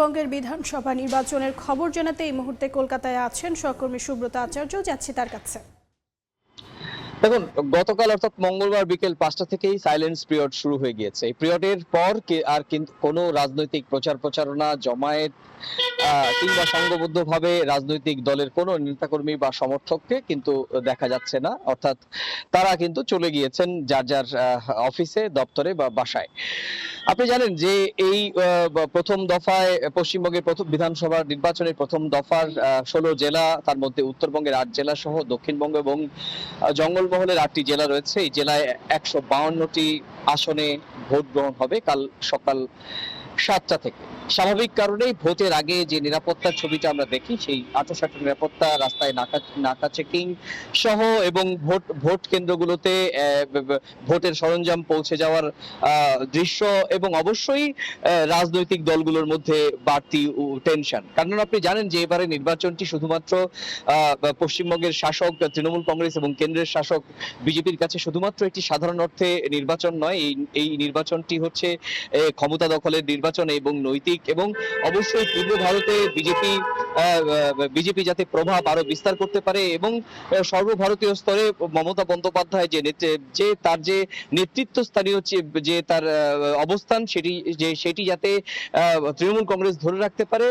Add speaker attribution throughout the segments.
Speaker 1: পশ্চিমবঙ্গের বিধানসভা নির্বাচনের খবর জানাতে এই মুহূর্তে কলকাতায় আছেন সহকর্মী সুব্রত আচার্য। যাচ্ছি তার কাছে।
Speaker 2: দেখুন, গতকাল অর্থাৎ মঙ্গলবার বিকেল 5টা থেকেই সাইলেন্স পিরিয়ড শুরু হয়ে গিয়েছে। এই পিরিয়ডের পর আর কিন্তু কোনো রাজনৈতিক প্রচারণা, জমায়েত কিংবা সংঘবদ্ধভাবে রাজনৈতিক দলের কোনো নেতাকর্মী বা সমর্থককে কিন্তু দেখা যাচ্ছে না। অর্থাৎ তারা কিন্তু চলে গিয়েছেন যার যার অফিসে, দপ্তরে বা বাসায়। আপনি জানেন যে এই প্রথম দফায় পশ্চিমবঙ্গের প্রথম বিধানসভা নির্বাচনের প্রথম দফার 16 জেলা, তার মধ্যে উত্তরবঙ্গের 8 জেলা সহ দক্ষিণবঙ্গ এবং জঙ্গলমহলের 8টি জেলা রয়েছে। এই জেলায় 152টি আসনে ভোট গ্রহণ হবে কাল সকাল 7টা থেকে। স্বাভাবিক কারণেই ভোটের আগে যে নিরাপত্তার ছবিটা আমরা দেখি, সেই আঁটোসাঁটো নিরাপত্তা, রাস্তায় নাকা চেকিং সহ এবং ভোট কেন্দ্রগুলোতে ভোটের সরঞ্জাম পৌঁছে যাওয়ার দৃশ্য এবং অবশ্যই রাজনৈতিক দলগুলোর মধ্যে বাড়তি টেনশন। কারণ আপনি জানেন যে এবারে নির্বাচনটি শুধুমাত্র পশ্চিমবঙ্গের শাসক তৃণমূল কংগ্রেস এবং কেন্দ্রের শাসক বিজেপির কাছে শুধুমাত্র একটি সাধারণ অর্থে নির্বাচন নয়। এই নির্বাচনটি হচ্ছে ক্ষমতা দখলের নির্বাচন এবং নৈতিক, এবং অবশ্যই পূর্ব ভারতে বিজেপি যাতে প্রভাব আরো বিস্তার করতে পারে এবং সর্বভারতীয় স্তরে মমতা বন্দ্যোপাধ্যায় যে তার যে নেতৃত্ব স্থানীয় যে তার অবস্থান, সেটি যাতে তৃণমূল কংগ্রেস ধরে রাখতে পারে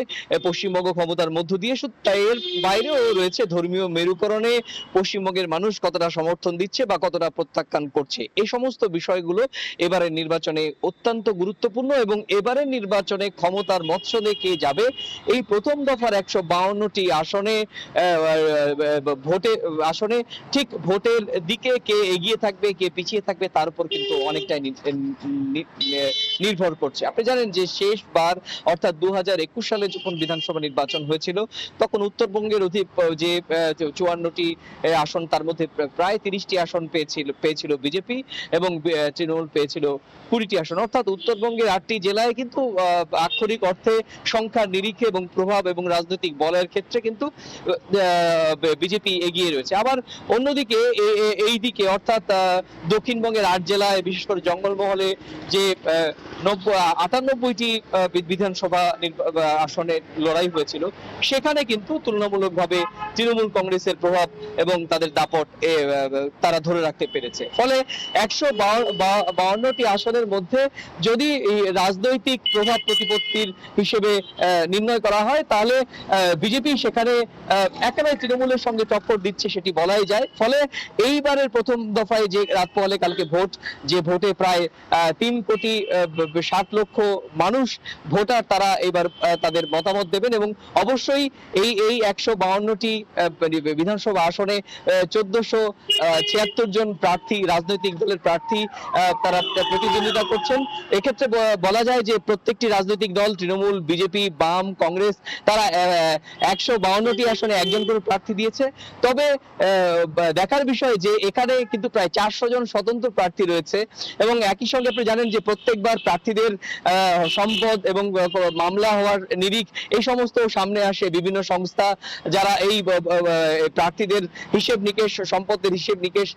Speaker 2: পশ্চিমবঙ্গ ক্ষমতার মধ্য দিয়ে। এর বাইরেও রয়েছে ধর্মীয় মেরুকরণে পশ্চিমবঙ্গের মানুষ কতটা সমর্থন দিচ্ছে বা কতটা প্রত্যাখ্যান করছে। এই সমস্ত বিষয়গুলো এবারের নির্বাচনে অত্যন্ত গুরুত্বপূর্ণ এবং এবারের নির্বাচনে ক্ষমতার মৎসদে কে যাবে, এই প্রথম দফার 152টি আসনে ঠিক ভোটের দিকে কে এগিয়ে থাকবে, কে পিছিয়ে থাকবে, তার উপর কিন্তু অনেকটাই নির্ভর করছে। আপনি জানেন যে শেষবার অর্থাৎ 2021 সালে যখন বিধানসভা নির্বাচন হয়েছিল, তখন উত্তরবঙ্গের যে 54টি আসন, তার মধ্যে প্রায় 30টি আসন পেয়েছিল বিজেপি এবং তৃণমূল পেয়েছিল 20টি আসন। অর্থাৎ উত্তরবঙ্গের 8টি জেলায় কিন্তু আক্ষরিক অর্থে সংখ্যার নিরিখে এবং প্রভাব এবং রাজনৈতিক বলয়ের ক্ষেত্রে কিন্তু বিজেপি এগিয়ে রয়েছে। আবার অন্যদিকে এই দিকে অর্থাৎ দক্ষিণবঙ্গের 8 জেলায়, বিশেষ করে জঙ্গলমহলে যে 98টি বিধানসভা আসনের লড়াই হয়েছিল, সেখানে কিন্তু তুলনামূলকভাবে তৃণমূল কংগ্রেসের প্রভাব এবং তাদের দাপট তারা ধরে রাখতে পেরেছে। ফলে 152টি আসনের মধ্যে যদি রাজনৈতিক প্রভাব প্রতিপত্তির হিসেবে নির্ণয় করা হয়, তাহলে বিজেপি সেখানে একেবারে তৃণমূলের সঙ্গে টক্কর দিচ্ছে সেটি বলাই যায়। ফলে এইবারের প্রথম দফায় যে রাত পোহালে কালকে ভোট, যে ভোটে প্রায় 3,60,00,000 মানুষ ভোটার, তারা এবার তাদের মতামত দেবেন এবং অবশ্যই এই 152টি বিধানসভা আসনে 1476 জন প্রার্থী, রাজনৈতিক দলের প্রার্থী, তারা প্রতিদ্বন্দ্বিতা করছেন। এক্ষেত্রে বলা যায় যে প্রত্যেকটি রাজনৈতিক দল, তৃণমূল, বিজেপি, বাম, কংগ্রেস, তারা 152টি আসনে একজন করে প্রার্থী দিয়েছে। তবে দেখার বিষয় যে এখানে কিন্তু প্রায় 400 জন স্বতন্ত্র প্রার্থী রয়েছে এবং একই সঙ্গে আপনি জানেন যে প্রত্যেকবার প্রার্থীদের সম্পদ এবং মামলা হওয়ার নিরিখ, এই সমস্ত সামনে আসে বিভিন্ন সংস্থা, যারা এই প্রার্থীদের হিসেব নিকেশ, সম্পদের হিসেব নিকেশ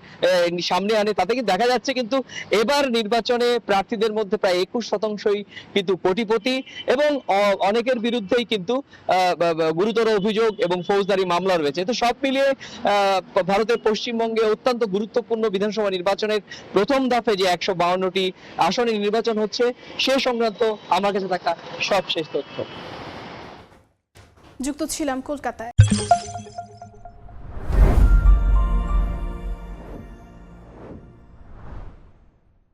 Speaker 2: সামনে আনে। তাতে কি দেখা যাচ্ছে কিন্তু এবার নির্বাচনে প্রার্থীদের মধ্যে প্রায় 21% কিন্তু কোটিপতি এবং অনেকের বিরুদ্ধেই কিন্তু গুরুতর অভিযোগ এবং ফৌজদারি মামলা রয়েছে। তো সব মিলিয়ে ভারতের পশ্চিমবঙ্গে অত্যন্ত গুরুত্বপূর্ণ বিধানসভা নির্বাচনের প্রথম দফায় যে 152টি আসনে নির্বাচন হচ্ছে, সে সংক্রান্ত আমার কাছে থাকা সবশেষ তথ্য।
Speaker 1: যুক্ত ছিলাম কলকাতায়।